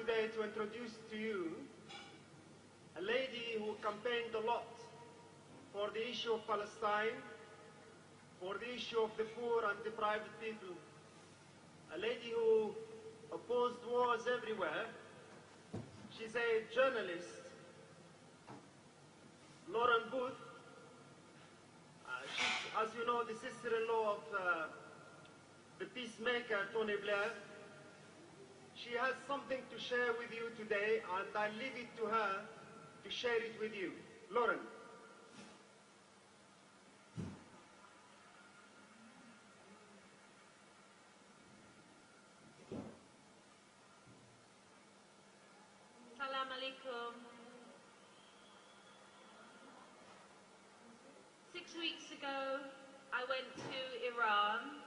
today to introduce to you a lady who campaigned a lot for the issue of Palestine, for the issue of the poor and deprived people, a lady who opposed wars everywhere. She's a journalist, Lauren Booth. She's, as you know, the sister-in-law of the peacemaker, Tony Blair. She has something to share with you today, and I leave it to her to share it with you. Lauren. Salam alaikum. 6 weeks ago, I went to Iran,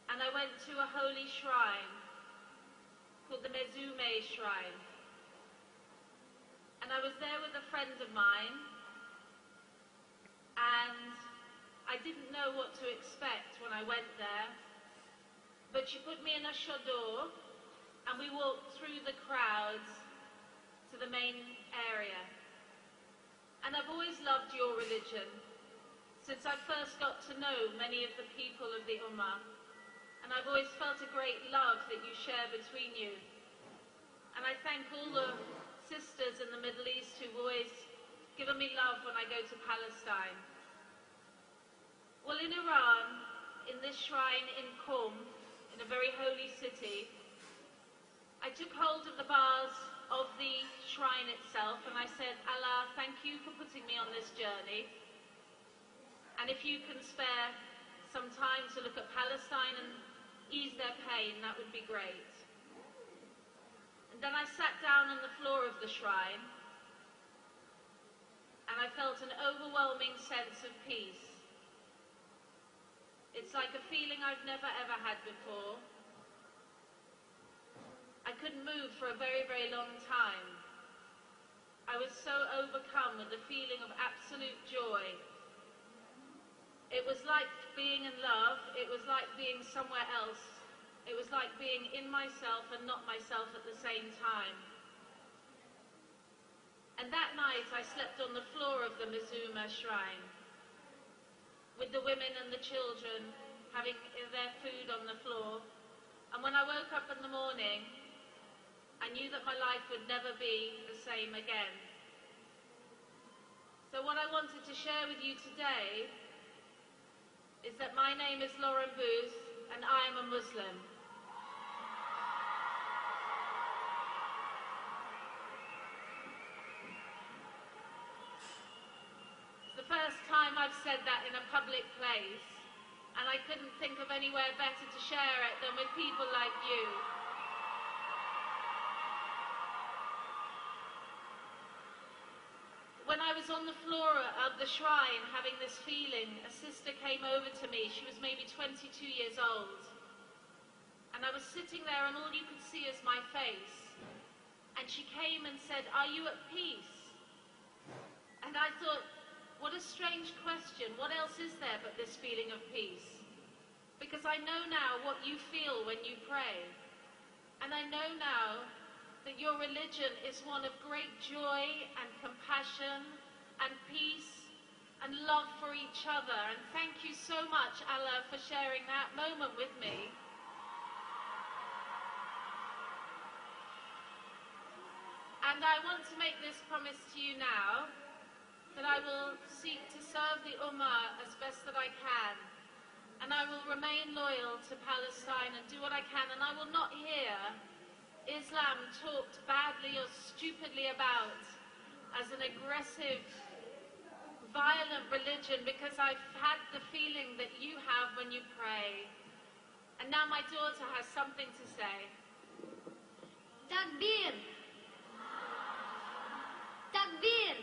and I went to a holy shrine called the Mezume Shrine. And I was there with a friend of mine, and I didn't know what to expect when I went there, but she put me in a chador, and we walked through the crowds to the main area. And I've always loved your religion, since I first got to know many of the people of the Ummah. And I've always felt a great love that you share between you. And I thank all the sisters in the Middle East who've always given me love when I go to Palestine. Well, in Iran, in this shrine in Qom, in a very holy city, I took hold of the bars of the shrine itself and I said, Allah, thank you for putting me on this journey. And if you can spare some time to look at Palestine and ease their pain, that would be great. And then I sat down on the floor of the shrine and I felt an overwhelming sense of peace. It's like a feeling I've never ever had before. I couldn't move for a very, very long time. I was so overcome with the feeling of absolute joy. It was like being in love. It was like being somewhere else. It was like being in myself and not myself at the same time. And that night I slept on the floor of the Mezume Shrine, with the women and the children having their food on the floor. And when I woke up in the morning, I knew that my life would never be the same again. So what I wanted to share with you today is that my name is Lauren Booth and I am a Muslim. It's the first time I've said that in a public place, and I couldn't think of anywhere better to share it than with people like you. When I was on the floor of the shrine having this feeling, a sister came over to me. She was maybe 22 years old. And I was sitting there and all you could see is my face. And she came and said, "Are you at peace?" And I thought, what a strange question. What else is there but this feeling of peace? Because I know now what you feel when you pray. And I know now that your religion is one of great joy and compassion and peace and love for each other. And thank you so much, Allah, for sharing that moment with me. And I want to make this promise to you now, that I will seek to serve the Ummah as best that I can. And I will remain loyal to Palestine and do what I can. And I will not hear Islam talked badly or stupidly about as an aggressive, violent religion, because I've had the feeling that you have when you pray. And now my daughter has something to say. Takbir! Takbir!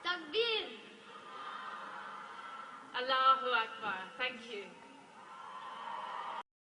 Takbir! Allahu Akbar. Thank you.